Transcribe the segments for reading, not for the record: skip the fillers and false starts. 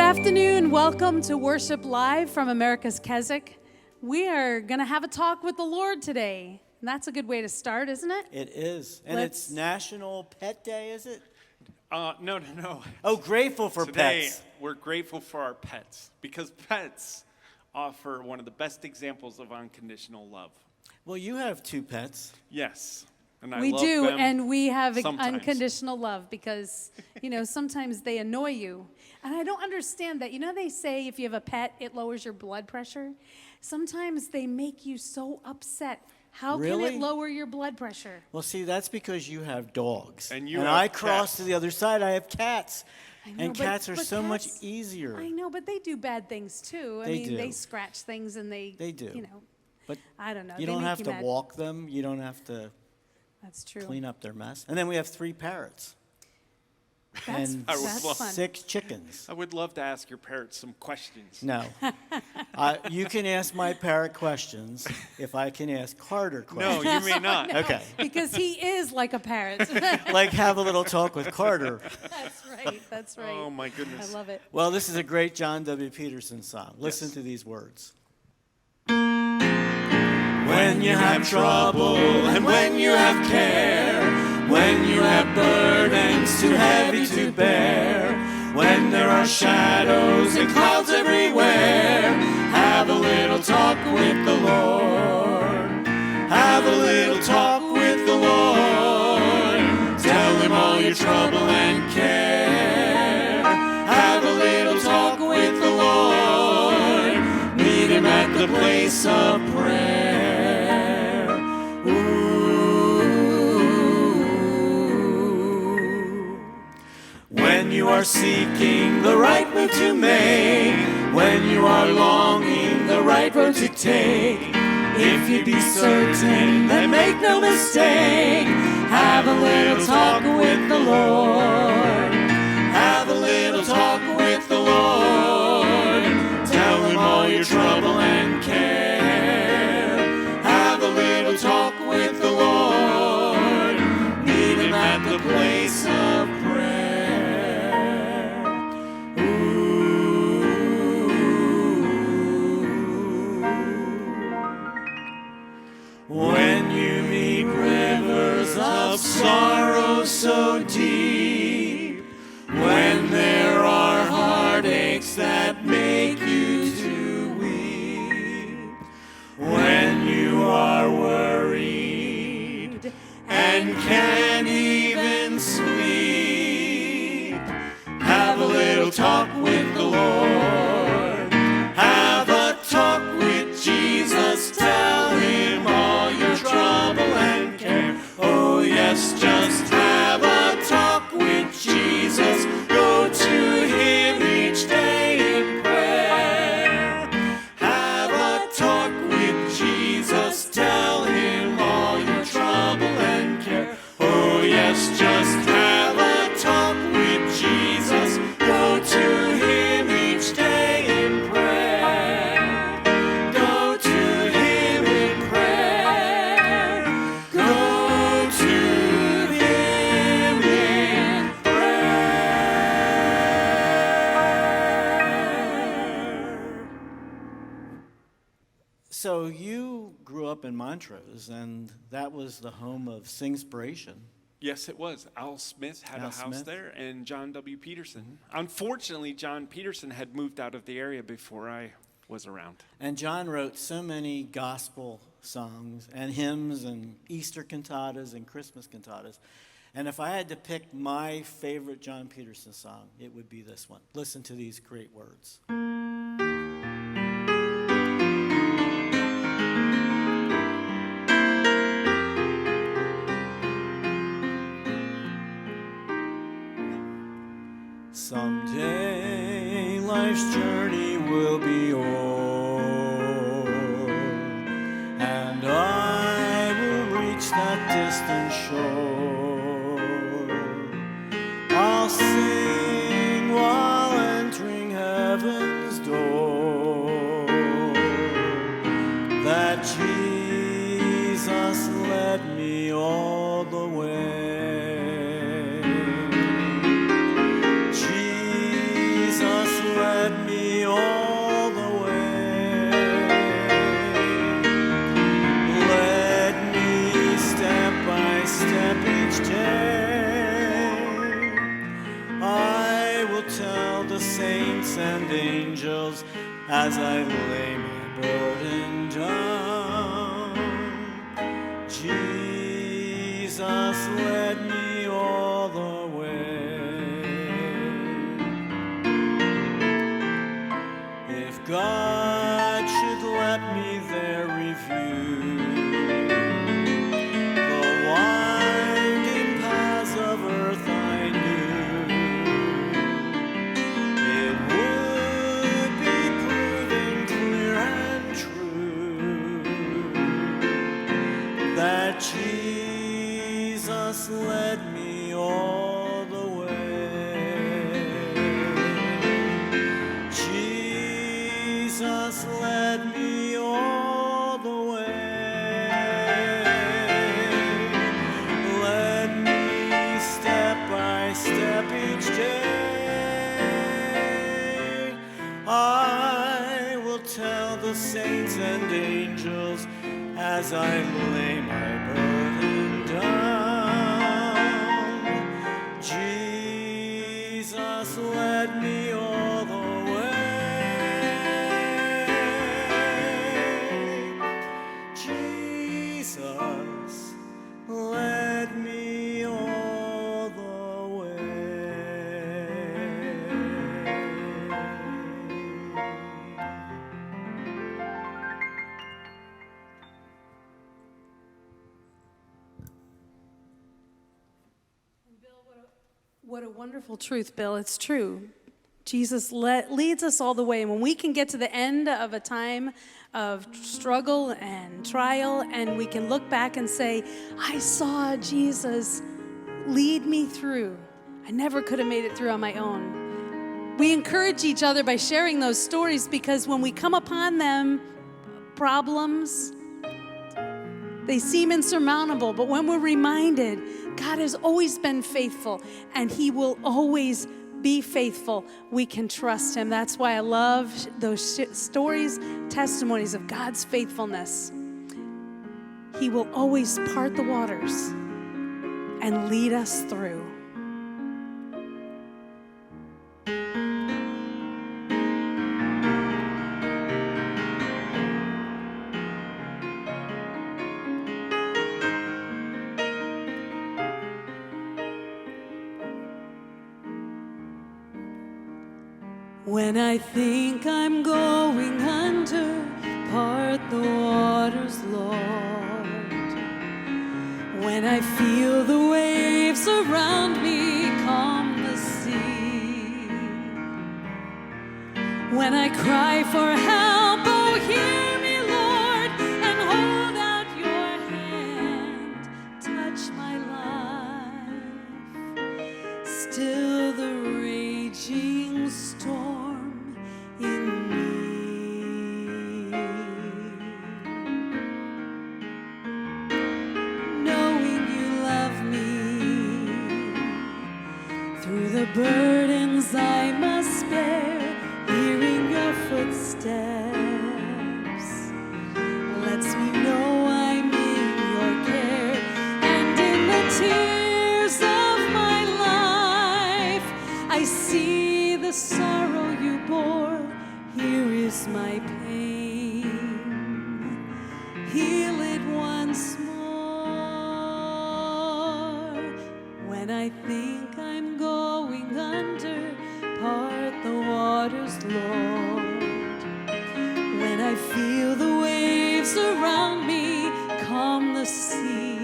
afternoon. Welcome to Worship Live from America's Keswick. We are going to have a talk with the Lord today. And that's a good way to start, isn't it? It is. And it's National Pet Day, is it? No. Oh, grateful for Today, pets. we're grateful for our pets because pets offer one of the best examples of unconditional love. Well, you have 2 pets. Yes. And I We love do, them and we have sometimes. unconditional love because, sometimes they annoy you. And I don't understand that. They say if you have a pet, it lowers your blood pressure. Sometimes they make you so upset. How can it lower your blood pressure? Well, see, that's because you have dogs. And you and have I cross cats. to the other side. I have cats. I know, And cats are so much cats- easier. I know, but they do bad things too. They do. They scratch things and they do. But I don't know. you They don't make have you to mad. walk them. You don't have to That's true. clean up their mess. And then we have 3 parrots. That's and fun. 6 chickens. I would love to ask your parrots some questions. No. You can ask my parrot questions if I can ask Carter questions. No, you may not. No, Okay. Because he is like a parrot. Like have a little talk with Carter. That's right. Oh, my goodness. I love it. Well, this is a great John W. Peterson song. Listen to these words. When you have trouble and when you have care, when you have burdens too heavy to bear, when there are shadows and clouds everywhere, have a little talk with the Lord. Have a little talk with the Lord. Tell him all your trouble and care. Have a little talk with the Lord. Meet him at the place of prayer. When you are seeking the right move to make, when you are longing the right road to take, if you be certain, then make no mistake. Have a little talk with the Lord. Have a little talk with the Lord. Tell him all your trouble and care. Have a little talk with the Lord. Meet him at the place of prayer. When you meet rivers of sorrow so deep, when there are heartaches that make you to weep, when you are worried and can't even sleep, have a little talk with the Lord. Have a talk with Jesus. Tell him all your trouble and care. Oh yes, just have a talk with Jesus. Go to him each day in prayer. Have a talk with Jesus. Tell him all your trouble and care. Oh yes, just have a talk with Jesus. Go to him each day in prayer. Go to him in prayer. Go to him in prayer. So you grew up in Montrose, and that was the home of Singspiration. Yes, it was. Al Smith had Al a house Smith. there, and John W. Peterson. Unfortunately, John Peterson had moved out of the area before I was around. And John wrote so many gospel songs and hymns and Easter cantatas and Christmas cantatas. And if I had to pick my favorite John Peterson song, it would be this one. Listen to these great words. Someday life's journey will be o'er, and I will reach that distant shore. I'll sing while entering heaven's door, that Jesus led me all the way. Jesus led saints and angels as I lay my burden down. Jesus led me all the way. If God should let me there review the winding paths of earth I knew, it would be proven clear and true that Jesus led me all the way. Jesus led me all the way. Led me step by step each day. I will tell the saints and angels as I lay my burden down. Jesus led me all the way. Jesus led me all the way. What a wonderful truth, Bill. It's true. Jesus leads us all the way. And when we can get to the end of a time of struggle and trial, and we can look back and say, I saw Jesus lead me through. I never could have made it through on my own. We encourage each other by sharing those stories, because when we come upon them, problems, they seem insurmountable, but when we're reminded, God has always been faithful, and He will always be faithful, we can trust Him. That's why I love those stories, testimonies of God's faithfulness. He will always part the waters and lead us through. When I think I'm going under, part the waters, Lord. When I feel the waves around me calm the sea. When I cry for help, oh hear me, Lord, and hold out your hand, touch my life. Still the raging storm in me. Knowing you love me through the burdens I must bear, hearing your footsteps lets me know I'm in your care, and in the tears of my life I see the sorrow you bore. Here is my pain, heal it once more. When I think I'm going under, part the waters, Lord. When I feel the waves around me calm the sea.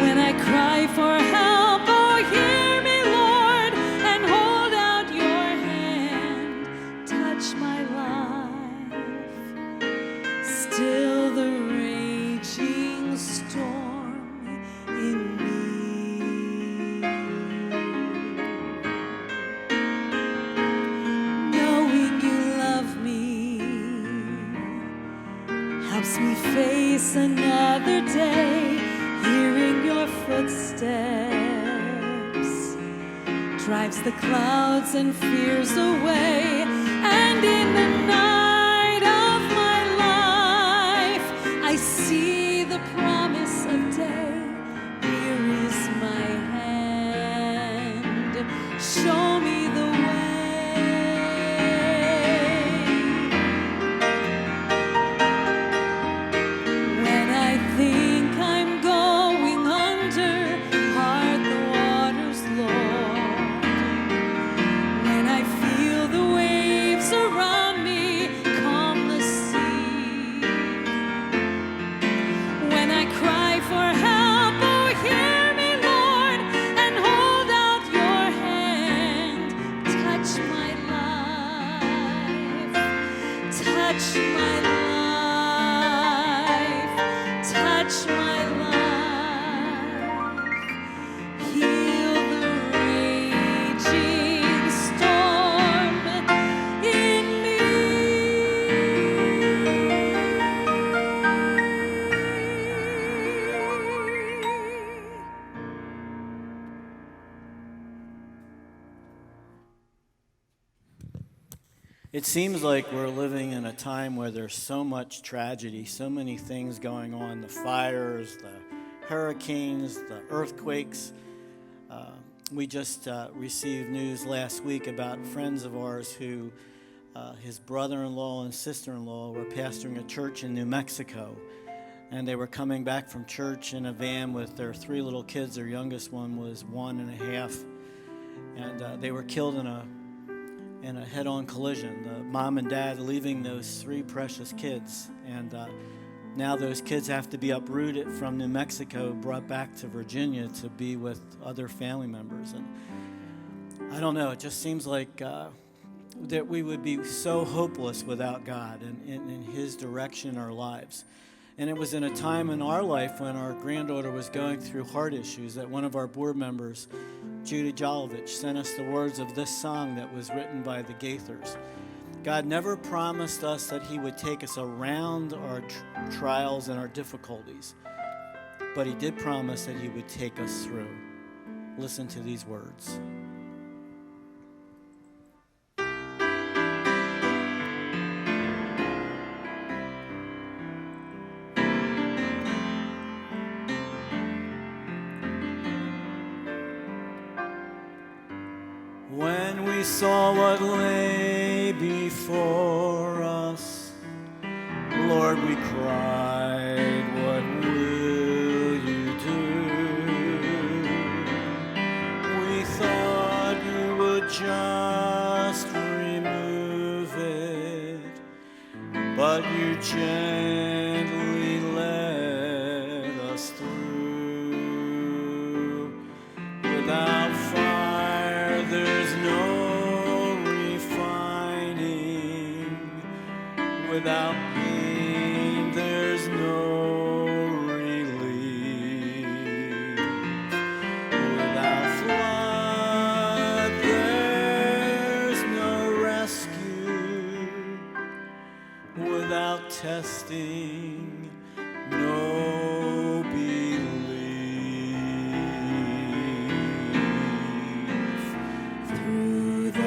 When I cry for help, oh hear me, Lord, and hold out your hand, touch my life. Still the raging storm in me. Knowing you love me helps me face another day, hearing your footsteps drives the clouds and fears away, and in the night of my life I see the promise of day. Here is my hand, show me the It seems like we're living in a time where there's so much tragedy, so many things going on, the fires, the hurricanes, the earthquakes. We just received news last week about friends of ours who, his brother-in-law and sister-in-law were pastoring a church in New Mexico. And they were coming back from church in a van with their 3 little kids. Their youngest one was 1.5. And they were killed in a head-on collision. The mom and dad leaving those 3 precious kids. And now those kids have to be uprooted from New Mexico, brought back to Virginia to be with other family members. And I don't know, it just seems like that we would be so hopeless without God and in His direction in our lives. And it was in a time in our life when our granddaughter was going through heart issues that one of our board members, Judy Jolovich, sent us the words of this song that was written by the Gaithers. God never promised us that He would take us around our trials and our difficulties, but He did promise that He would take us through. Listen to these words. When we saw what lay before us, Lord, we cried, what will you do? We thought you would just remove it, but you gently led us through. Without fire, there's no refining. Without pain, there's no relief. Without flood, there's no rescue. Without testing, no belief. Through the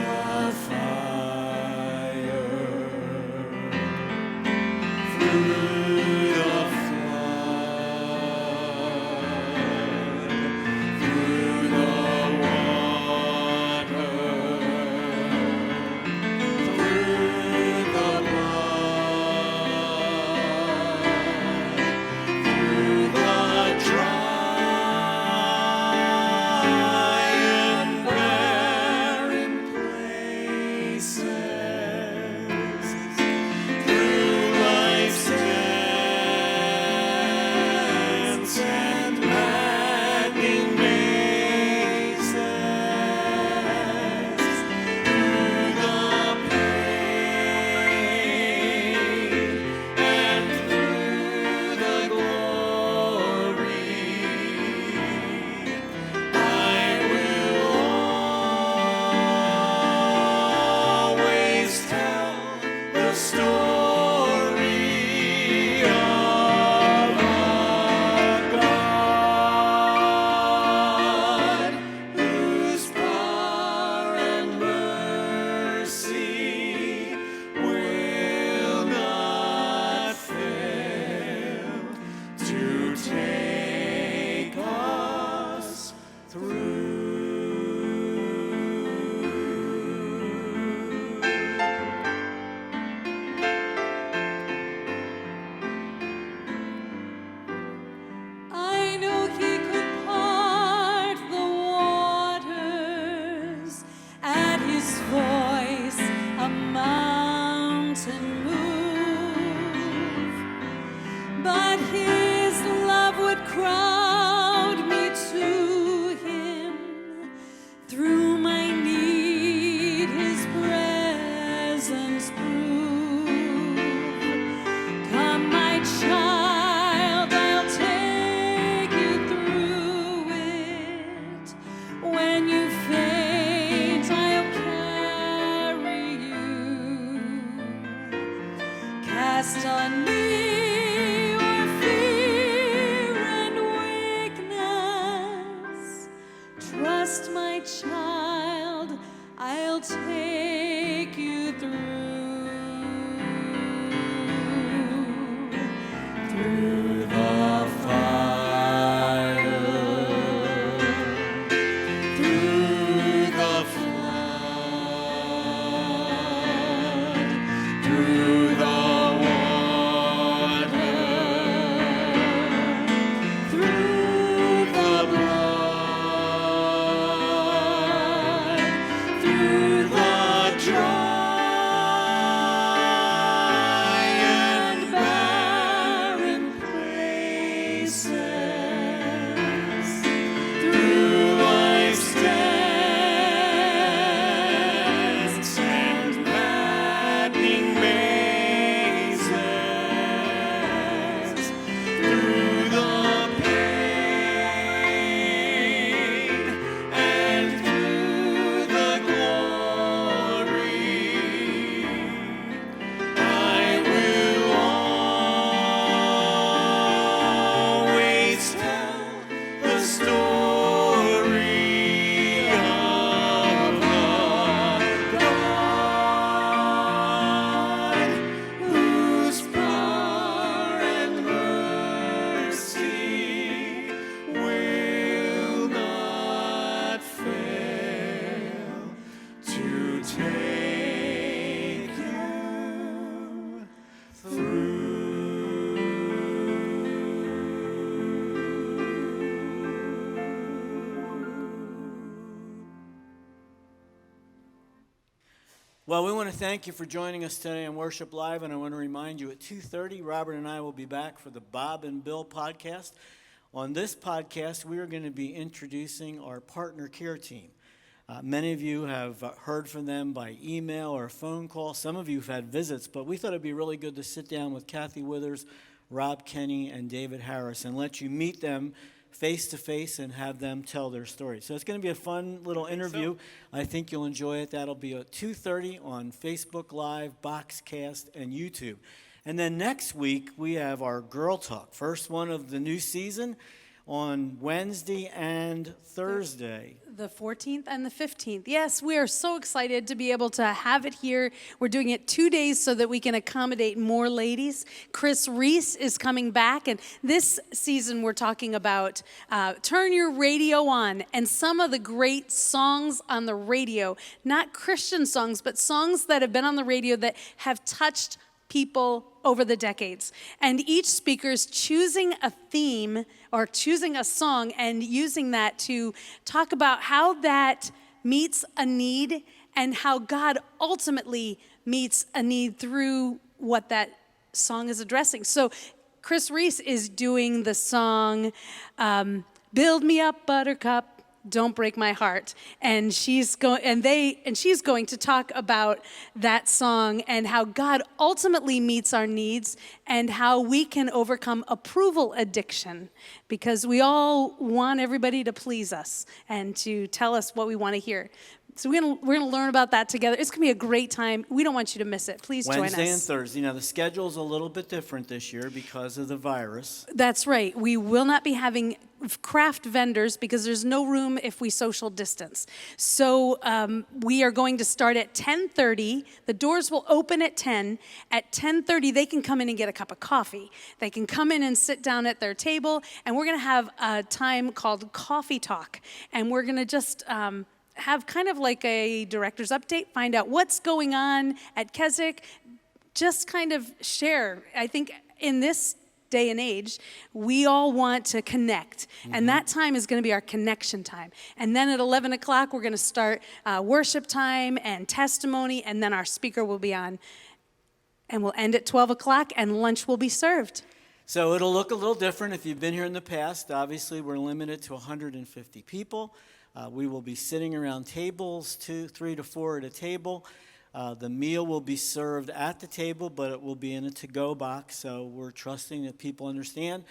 fire, through the flood, through the water, through the blood, through the dry and barren places, through life's dance and maddening mazes, through the pain and through the glory, I will always tell the story of our God, whose power and mercy will not fail to take us through. I know He could part the waters, at His voice a mountain move, but His love would crowd me to Him. Through my need, His presence prove. Come, my child, I'll take you through it. When you faint, I'll carry you. Cast on me your fear and weakness. Trust, my child, I'll take you through. Well, we want to thank you for joining us today on Worship Live, and I want to remind you at 2:30, Robert and I will be back for the Bob and Bill podcast. On this podcast, we are going to be introducing our partner care team. Many of you have heard from them by email or phone call. Some of you have had visits, but we thought it'd be really good to sit down with Kathy Withers, Rob Kenny, and David Harris and let you meet them face to face and have them tell their story. So it's going to be a fun little interview. I think you'll enjoy it. That'll be at 2:30 on Facebook Live, Boxcast, and YouTube. And then next week, we have our Girl Talk, first one of the new season, on Wednesday and Thursday. The 14th and the 15th. Yes, we are so excited to be able to have it here. We're doing it 2 days so that we can accommodate more ladies. Chris Reese is coming back, and this season we're talking about turn your radio on and some of the great songs on the radio, not Christian songs, but songs that have been on the radio that have touched people over the decades. And each speaker's choosing a theme or choosing a song and using that to talk about how that meets a need and how God ultimately meets a need through what that song is addressing. So Chris Reese is doing the song, Build Me Up, Buttercup, Don't Break My Heart. And she's going to talk about that song and how God ultimately meets our needs and how we can overcome approval addiction, because we all want everybody to please us and to tell us what we want to hear. So we're gonna learn about that together. It's gonna be a great time. We don't want you to miss it. Please join us. Wednesday and Thursday. Now, the schedule's a little bit different this year because of the virus. That's right. We will not be having craft vendors because there's no room if we social distance. So we are going to start at 10:30. The doors will open at 10. At 10:30, they can come in and get a cup of coffee. They can come in and sit down at their table, and we're going to have a time called Coffee Talk. And we're going to just have kind of like a director's update, find out what's going on at Keswick, just kind of share. I think in this day and age, we all want to connect. And that time is going to be our connection time. And then at 11 o'clock, we're going to start worship time and testimony, and then our speaker will be on. And we'll end at 12 o'clock, and lunch will be served. So it'll look a little different if you've been here in the past. Obviously, we're limited to 150 people. We will be sitting around tables, 3 to 4 at a table. The meal will be served at the table, but it will be in a to-go box, so we're trusting that people understand.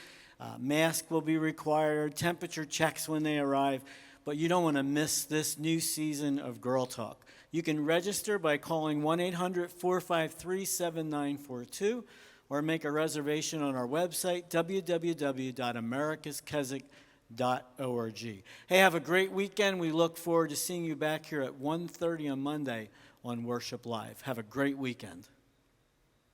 Mask will be required, temperature checks when they arrive, but you don't want to miss this new season of Girl Talk. You can register by calling 1-800-453-7942 or make a reservation on our website, www.americaskeswick.org. Hey, have a great weekend. We look forward to seeing you back here at 1:30 on Monday on Worship Live. Have a great weekend.